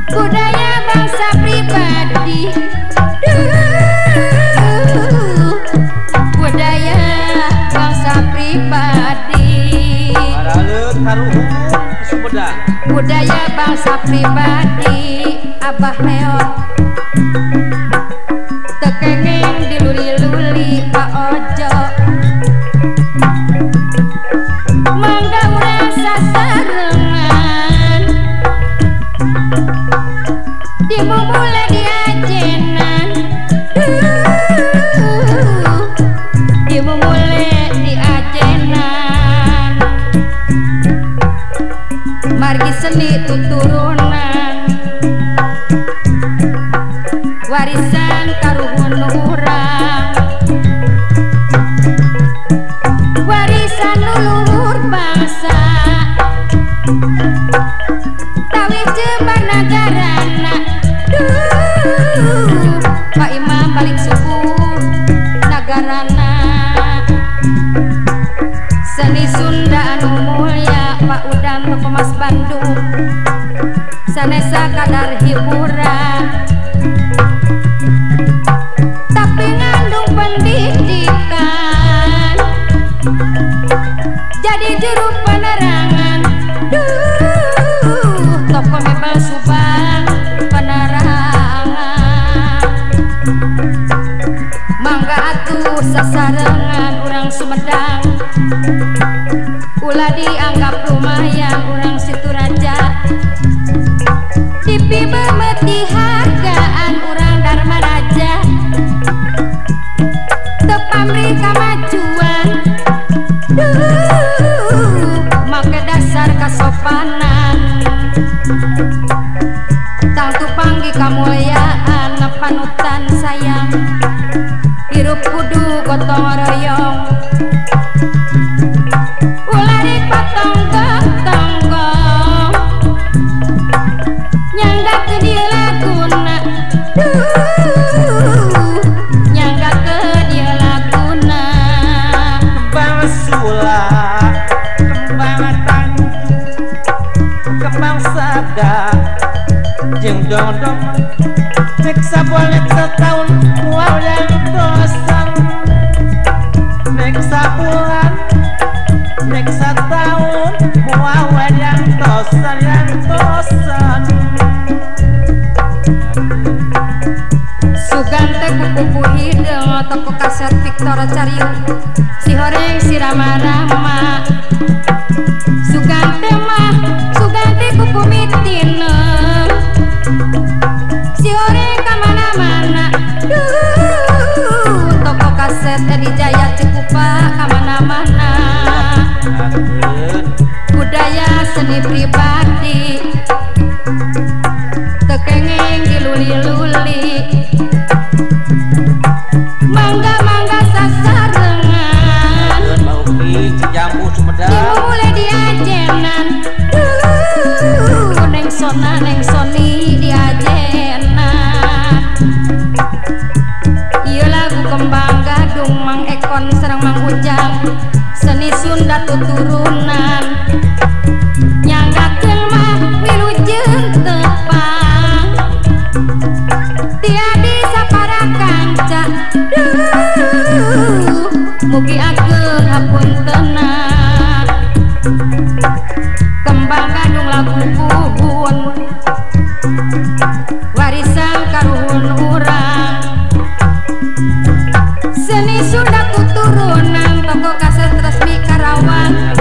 budaya bangsa pribadi. Budaya bangsa pribadi. Budaya bangsa pribadi. Abah meot tekengeng diluli-luli Pak Ojo. Mangga urang sasarengan dimumule diajenan. Dimumule diajenan. Margi seni tuturunan warisan karuhun urang. Warisan leluhur bangsa tawi jebar nagarana. Pak Imam paling sepuh nagarana. Seni Sunda anu mulya Pak Udan toko Mas Bandung. Sanesa kadar hiburan tapi ngandung pendidikan. Jadi juru penerangan. Toko mebel Subang penerangan. Mangga atuh sasarengan urang Sumedang. Ulah dianggap lumayan urang Situraja. Tipi bemeti hargaan urang Dharma Raja. Tepamri kamajuan. Make dasar kasopanan. Tangtu panggi kamulyaan panutan sayang. Hirup kudu gotong royong. Ulah dipotong gotong-gotong. Nyanggak ke dia laguna. Nyanggak ke dia laguna. Kembang sula, kembang tanjung, kembang sada, jeung dodong. Nek sabolek setahun mual yang tosan. Nek sabulan, nek setahun mual yang tosan, yang tosan. Sugan teh kupu hideung toko kaset Victor Cariu. Si horeng si rama-rama. Sugan teh mah sugan teh kupu mitineung. Si horeng ka mana-mana. Toko kaset Edi Jaya Cikupa ka mana-mana. Budaya seni pribadi tekengeng diluli-luli. Mangga-mangga sasarengan Jambu Sumedang dimulai diajenan. Neng Sona neng Soni diajenan. Ieu lagu kembang gadung Mang Ekon sareng Mang Ujang. Seni Sunda tuturunan nyanggakeun mah wilujeng tepang. Tiadi sapara kanca. Mugi ageng hapuntenan. Kembang gadung lagu buhun warisan karuhun urang. Seni Sunda tuturunan toko kaset resmi Karawang.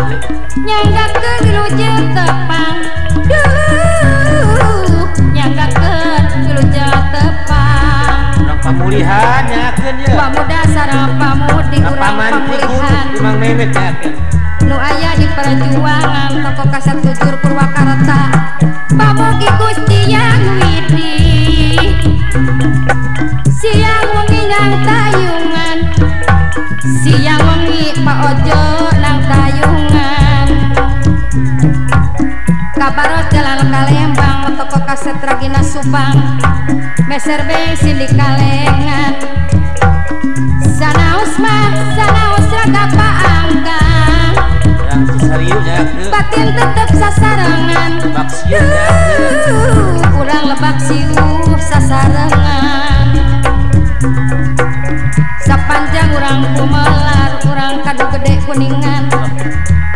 Nyanggakeun wilujeng tepang. Nyanggakeun wilujeng tepang. urang pamulihan nyakeun ye. Pamuda sareng pamudi urang pamulihan. Imang Memet nyakeun. Nu aya di perjuangan toko kaset Tujur Purwakarta. Pamugi Gusti Yang Widi. Siang wengi nang tayungan. Siang wengi Pak Ojo nang tayungan. Kabaros jalan Kalembang toko kaset Ragina Subang. Meser bensin di Kalengan. Sanaus mah sanaus raga paanggang. hariunya ke batin tetep sasarangan baksiannya urang lebak siuh sasarangan sapanjang urang kumelar urang kadu gede kuningan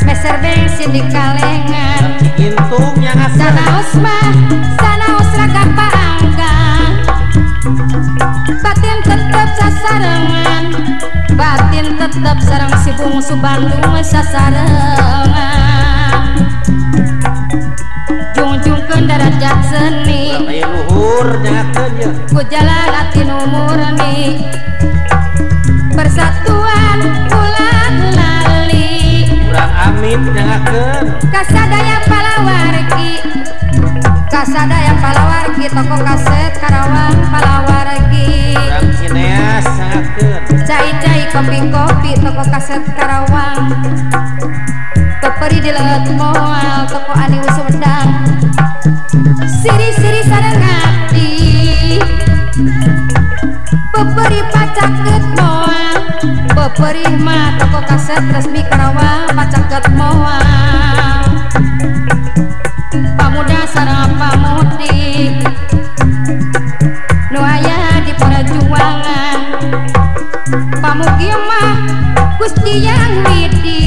meser bensin di kalengan intungnya ngasar sanaos mah sanaos raga paanggang batin tetep sasarangan batin tetep sarang si bungsu Bandung sasarangan jungjungkeun derajat seni aya luhur nyakeun ya ku jalan ati nu murni persatuan ulang lali urang amin nyakeun kasadaya palawargi toko kaset Karawang Palawargi urang Cineas nyakeun cai-cai kopi-kopi toko kaset Karawang peperi di leut moal toko Ani Sumedang siri-siri sareng ati peperi pacakeut moal peperi mah toko kaset resmi Karawang pacakeut moal pamuda sareng pamudi nu aya di perjuangan pamugi mah Gusti Yang Widi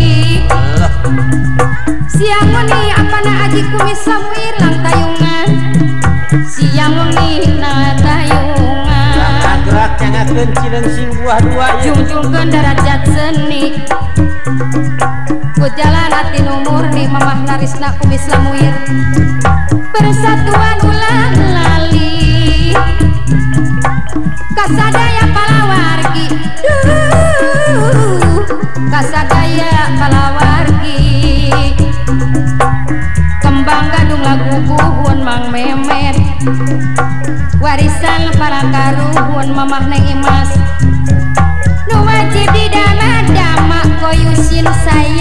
siang wengi apana aji kumis samuir lang tayungan siang wengi na tayungan gerak nyakeun cileung sing buah dua ya jungjungkeun derajat seni ku jalan ati nu murni mamah larisna kumis lamuir persatuan ulang lali kasadaya palawargi kasadaya palawargi kembang gadung lagu buhun Mang Memet warisan para karuhun mamah Neng Imas nu wajib di dama-dama koyusin saya